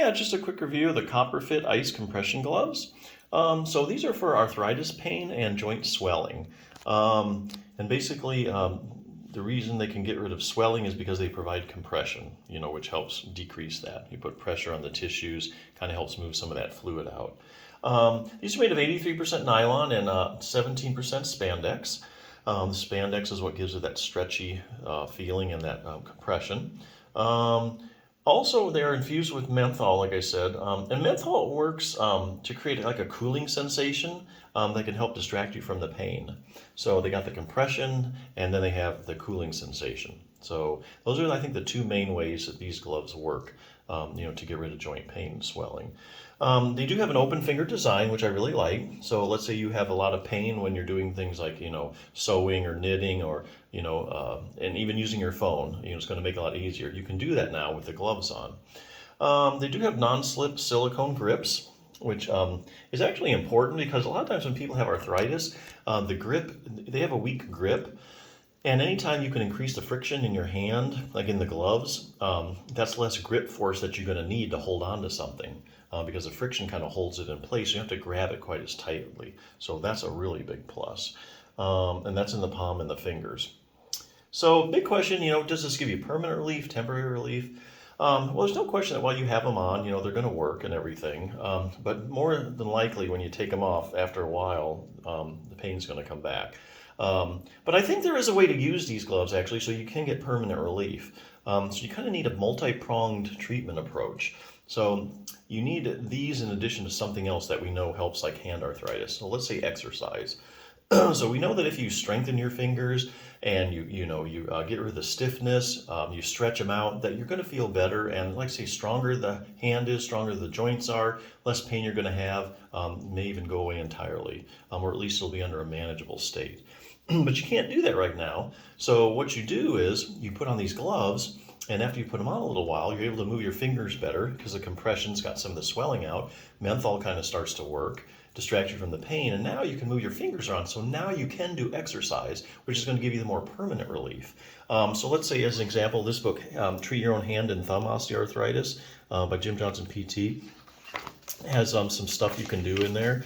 Yeah, just a quick review of the Copper Fit Ice Compression Gloves. So these are for arthritis pain and joint swelling. And basically, the reason they can get rid of swelling is because they provide compression, which helps decrease that. You put pressure on the tissues, kind of helps move some of that fluid out. These are made of 83% nylon and 17% spandex. Spandex is what gives it that stretchy feeling and that compression. Also, they're infused with menthol, like I said, and menthol works to create like a cooling sensation that can help distract you from the pain. So they got the compression, and then they have the cooling sensation. So those are, I think, the two main ways that these gloves work, to get rid of joint pain and swelling. They do have an open finger design, which I really like. So let's say you have a lot of pain when you're doing things like, sewing or knitting or, and even using your phone, it's going to make it a lot easier. You can do that now with the gloves on. They do have non-slip silicone grips, which is actually important because a lot of times when people have arthritis, they have a weak grip. And anytime you can increase the friction in your hand, like in the gloves, that's less grip force that you're going to need to hold on to something because the friction kind of holds it in place. You don't have to grab it quite as tightly. So that's a really big plus. And that's in the palm and the fingers. So big question, does this give you permanent relief, temporary relief? Well, there's no question that while you have them on, they're going to work and everything. But more than likely, when you take them off after a while, the pain's going to come back. But I think there is a way to use these gloves actually so you can get permanent relief. So you kind of need a multi-pronged treatment approach. So you need these in addition to something else that we know helps like hand arthritis. So let's say exercise. So we know that if you strengthen your fingers and you get rid of the stiffness, you stretch them out, that you're going to feel better. And like I say, stronger the hand is, stronger the joints are, less pain you're going to have, may even go away entirely, or at least it'll be under a manageable state. But you can't do that right now. So what you do is you put on these gloves, and after you put them on a little while, you're able to move your fingers better because the compression's got some of the swelling out. Menthol kind of starts to work, distract you from the pain, and now you can move your fingers around. So now you can do exercise, which is going to give you the more permanent relief. So let's say, as an example, this book, Treat Your Own Hand and Thumb Osteoarthritis by Jim Johnson, PT, has some stuff you can do in there.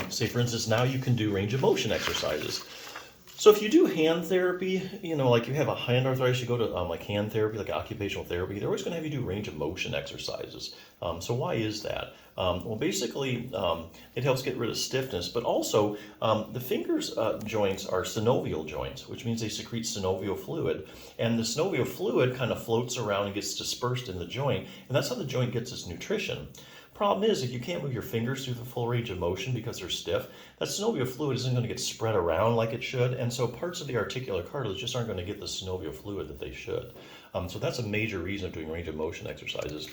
Say, for instance, now you can do range of motion exercises. So if you do hand therapy, like you have a hand arthritis, you go to like hand therapy, like occupational therapy, they're always going to have you do range of motion exercises. So why is that? Well, basically, it helps get rid of stiffness, but also the fingers joints are synovial joints, which means they secrete synovial fluid. And the synovial fluid kind of floats around and gets dispersed in the joint, and that's how the joint gets its nutrition. Problem is, if you can't move your fingers through the full range of motion because they're stiff, that synovial fluid isn't going to get spread around like it should, and so parts of the articular cartilage just aren't going to get the synovial fluid that they should. So that's a major reason of doing range of motion exercises.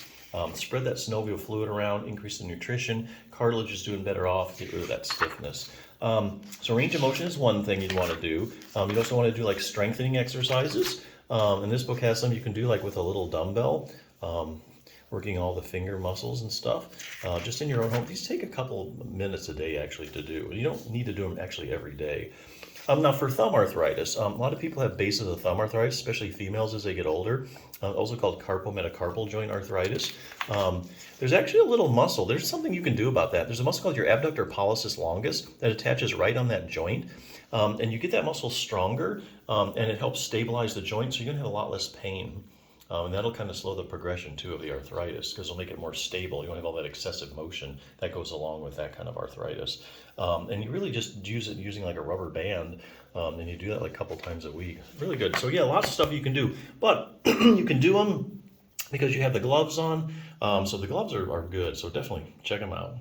Spread that synovial fluid around, increase the nutrition, cartilage is doing better off, get rid of that stiffness. So range of motion is one thing you'd want to do. You'd also want to do like strengthening exercises. And this book has some you can do like with a little dumbbell. Working all the finger muscles and stuff, just in your own home. These take a couple minutes a day actually to do. You don't need to do them actually every day. Now for thumb arthritis, a lot of people have base of the thumb arthritis, especially females as they get older, also called carpometacarpal joint arthritis. There's actually a little muscle. There's something you can do about that. There's a muscle called your abductor pollicis longus that attaches right on that joint. And you get that muscle stronger, and it helps stabilize the joint, so you're gonna have a lot less pain. And that'll kind of slow the progression too of the arthritis because it'll make it more stable. You don't have all that excessive motion that goes along with that kind of arthritis. And you really just use it using like a rubber band, and you do that like a couple times a week. Really good. So yeah, lots of stuff you can do, but you can do them because you have the gloves on. So the gloves are good. So definitely check them out.